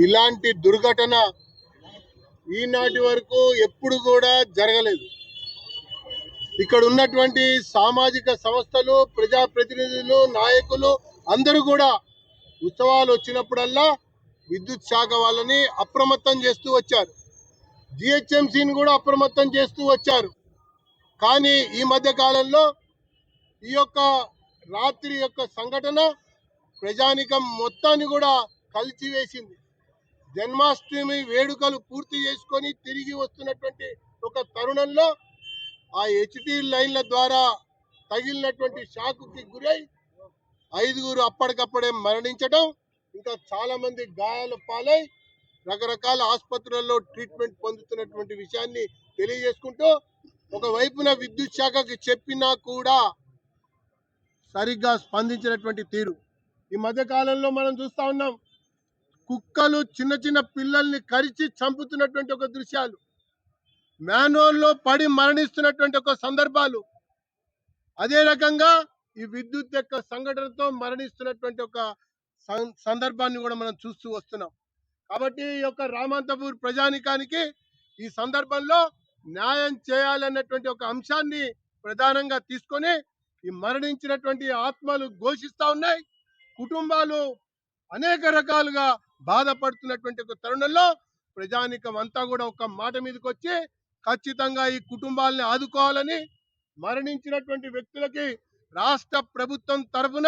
ఇలాంటి దుర్ఘటన ఈనాటి వరకు ఎప్పుడు కూడా జరగలేదు. ఇక్కడ ఉన్నటువంటి సామాజిక సంస్థలు, ప్రజాప్రతినిధులు, నాయకులు అందరూ కూడా ఉత్సవాలు వచ్చినప్పుడల్లా విద్యుత్ శాఖ వాళ్ళని అప్రమత్తం చేస్తూ వచ్చారు. జిహెచ్ఎంసీని కూడా అప్రమత్తం చేస్తూ వచ్చారు. కానీ ఈ మధ్య కాలంలో ఈ యొక్క రాత్రి యొక్క సంఘటన ప్రజానికం మొత్తాన్ని కూడా కలిచివేసింది. జన్మాష్టమి వేడుకలు పూర్తి చేసుకొని తిరిగి వస్తున్నటువంటి ఒక తరుణంలో ఆ హెచ్డి లైన్ల ద్వారా తగిలినటువంటి షాకుకి గురై 5గురు అప్పటికప్పుడే మరణించడం, ఇంకా చాలా మంది గాయాల పాలై రకరకాల ఆసుపత్రులలో ట్రీట్మెంట్ పొందుతున్నటువంటి విషయాన్ని తెలియజేసుకుంటూ, ఒకవైపున విద్యుత్ శాఖకి చెప్పినా కూడా సరిగ్గా స్పందించినటువంటి తీరు ఈ మధ్య కాలంలో మనం చూస్తా ఉన్నాం. కుక్కలు చిన్న చిన్న పిల్లల్ని కరిచి చంపుతున్నటువంటి ఒక దృశ్యాలు, మ్యాన్హోల్లో పడి మరణిస్తున్నటువంటి ఒక సందర్భాలు, అదే రకంగా ఈ విద్యుత్ యొక్క సంఘటనతో మరణిస్తున్నటువంటి ఒక సందర్భాన్ని కూడా మనం చూస్తూ వస్తున్నాం. కాబట్టి ఈ యొక్క రామంతపూర్ ప్రజానికానికి ఈ సందర్భంలో న్యాయం చేయాలన్నటువంటి ఒక అంశాన్ని ప్రధానంగా తీసుకొని ఈ మరణించినటువంటి ఆత్మలు ఘోషిస్తా ఉన్నాయి. కుటుంబాలు అనేక రకాలుగా బాధపడుతున్నటువంటి ఒక తరుణంలో ప్రజానికం అంతా కూడా ఒక మాట మీదకి వచ్చి ఖచ్చితంగా ఈ కుటుంబాలని ఆదుకోవాలని, మరణించినటువంటి వ్యక్తులకి రాష్ట్ర ప్రభుత్వం తరఫున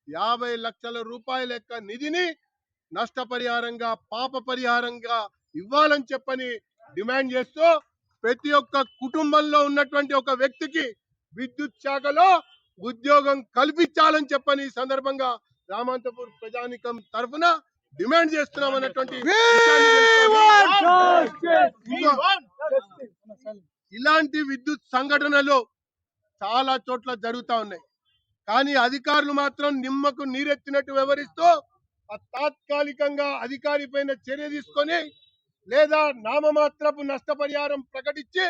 50 లక్షల రూపాయల యొక్క నిధిని నష్టపరిహారంగా, పాప పరిహారంగా ఇవ్వాలని చెప్పని డిమాండ్ చేస్తూ, ప్రతి ఒక్క కుటుంబంలో ఉన్నటువంటి ఒక వ్యక్తికి విద్యుత్ శాఖలో ఉద్యోగం కల్పించాలని చెప్పని ఈ సందర్భంగా రామంతపూర్ ప్రజానికం తరఫున డిమాండ్ చేస్తున్నాం అన్నటువంటి ఇలాంటి విద్యుత్ సంఘటనలు చాలా చోట్ల జరుగుతూ ఉన్నాయి. కానీ అధికారులు మాత్రం నిమ్మకు నీరెత్తినట్టు వ్యవహరిస్తూ తాత్కాలికంగా అధికారి పైన చర్య తీసుకొని లేదా నామమాత్రపు నష్టపరిహారం ప్రకటించి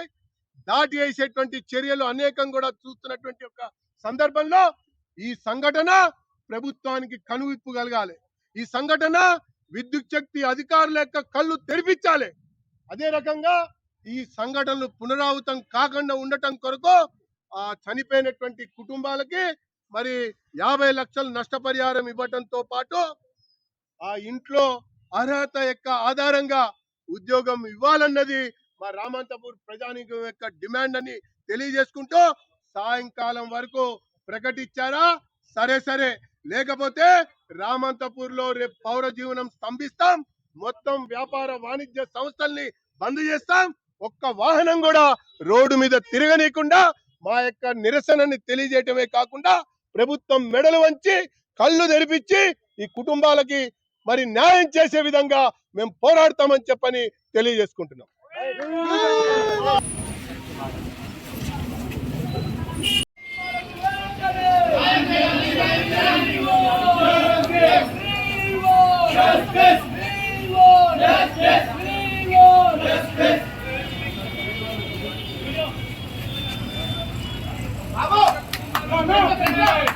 దాటి వేసేటువంటి చర్యలు అనేకం కూడా చూస్తున్నటువంటి ఒక సందర్భంలో ఈ సంఘటన ప్రభుత్వానికి కనువిప్పు కలగాలి. ఈ సంఘటన విద్యుత్ శక్తి అధికారుల యొక్క కళ్ళు తెరిపించాలి. అదే రకంగా ఈ సంఘటనలు పునరావృతం కాకుండా ఉండటం కొరకు ఆ చనిపోయినటువంటి కుటుంబాలకి మరి 50 లక్షల నష్టపరిహారం ఇవ్వడంతో పాటు ఆ ఇంట్లో అర్హత యొక్క ఆధారంగా ఉద్యోగం ఇవ్వాలన్నది మా రామంతపూర్ ప్రజానికం యొక్క డిమాండ్ అని తెలియజేసుకుంటూ, సాయంకాలం వరకు ప్రకటించారా సరే, లేకపోతే రామంతపూర్ లో రేపు పౌర జీవనం స్తంభిస్తాం, మొత్తం వ్యాపార వాణిజ్య సంస్థల్ని బంద్ చేస్తాం, ఒక్క వాహనం కూడా రోడ్డు మీద తిరగనీయకుండా మా యొక్క నిరసనని తెలియజేయటమే కాకుండా ప్రభుత్వం మెడలు వంచి కళ్ళు తెరిపించి ఈ కుటుంబాలకి మరి న్యాయం చేసే విధంగా మేము పోరాడతామని చెప్పని తెలియజేసుకుంటున్నాం. Bravo!